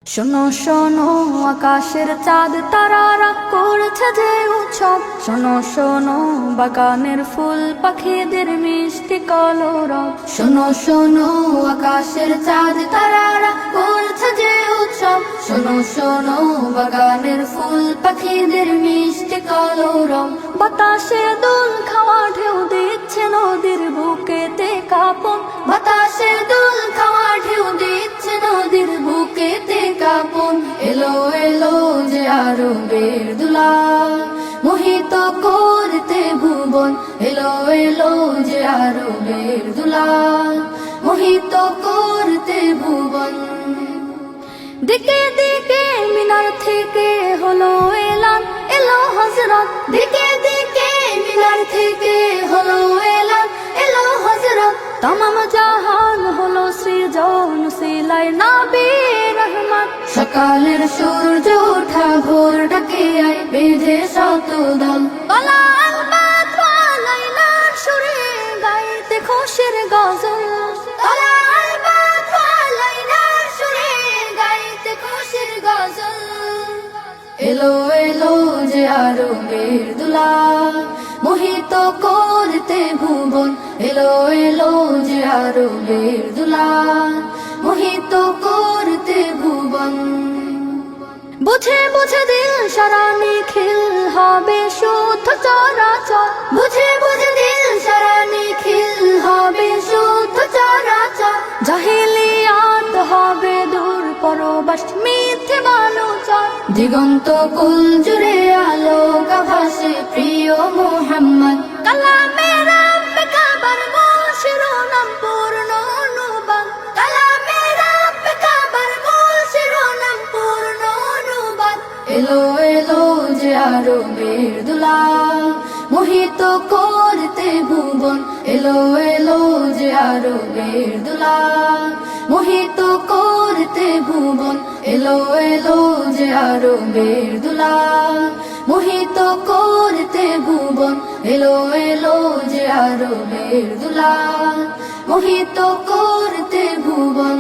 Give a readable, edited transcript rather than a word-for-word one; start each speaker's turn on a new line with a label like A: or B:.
A: শোনো শোনো আকাশের চাঁদ তারারা করছে যে উৎসব, শোনো শোনো বাগানের ফুল পাখিদের মিষ্টি কলরব। শোনো শোনো আকাশের চাঁদ তারারা করছে যে উৎসব, শোনো শোনো বাগানের ফুল পাখিদের মিষ্টি কলরব। বাতাসে দোল খাওয়া ঢেউ দিচ্ছে নদীর বুকেতে কাঁপন, বাতাসে দোল খাওয়া ঢেউ দিচ্ছে নদীর বুকেতে কাঁপন। এলো এলো যে আরবের দুলাল মোহিত করতে ভুবন, এলো এলো যে আরবের দুলাল মোহিত করতে ভুবন। দিকে দিকে মিনার থেকে হলো এলান, এলো হযরত। দিকে দিকে মিনার থেকে হলো এলান, এলো হযরত। তামাম জাহান হলো সৃজন সিলাই নবীর রহমত। সকালের সূর্য ওঠা ভোর ডাকে আয় বেঁধে শত দল, কালাল বাদওয়ালাইনার সুরে গাইতে খুশির গজল, কালাল বাদওয়ালাইনার সুরে গাইতে খুশির গজল। এলো এলো যে আরবের দুলাল মোহিত করতে ভুবন, এলো এলো যে আরবের দুলাল মোহিত করতে ভুবন। বুঝে বুঝে দিল সারা নিখিল হবে শুদ্ধ চরাচর, বুঝে বুঝে দিল সারা নিখিল হবে শুদ্ধ চরাচর। জাহিলিয়াত হবে দূর পরবাস মিথ্যে বালুচর, দিগন্ত কুল জুড়ে আলোক ভাসে প্রিয় মুহাম্মদ। কালামে রাব্বে কাবার মূল শিরোনাম পূর্ণ অনুবাদ, কালামে রাব্বে কাবার মূল শিরোনাম পূর্ণ অনুবাদ। এলো এলো যে আরবের দুলাল মোহিত করতে ভুবন, এলো এলো যে আরবের দুলাল মোহিত করতে ভুবন, এলো এলো যে আরবের দুলাল মোহিত করতে ভুবন, এলো এলো যে আরবের দুলাল মোহিত করতে ভুবন।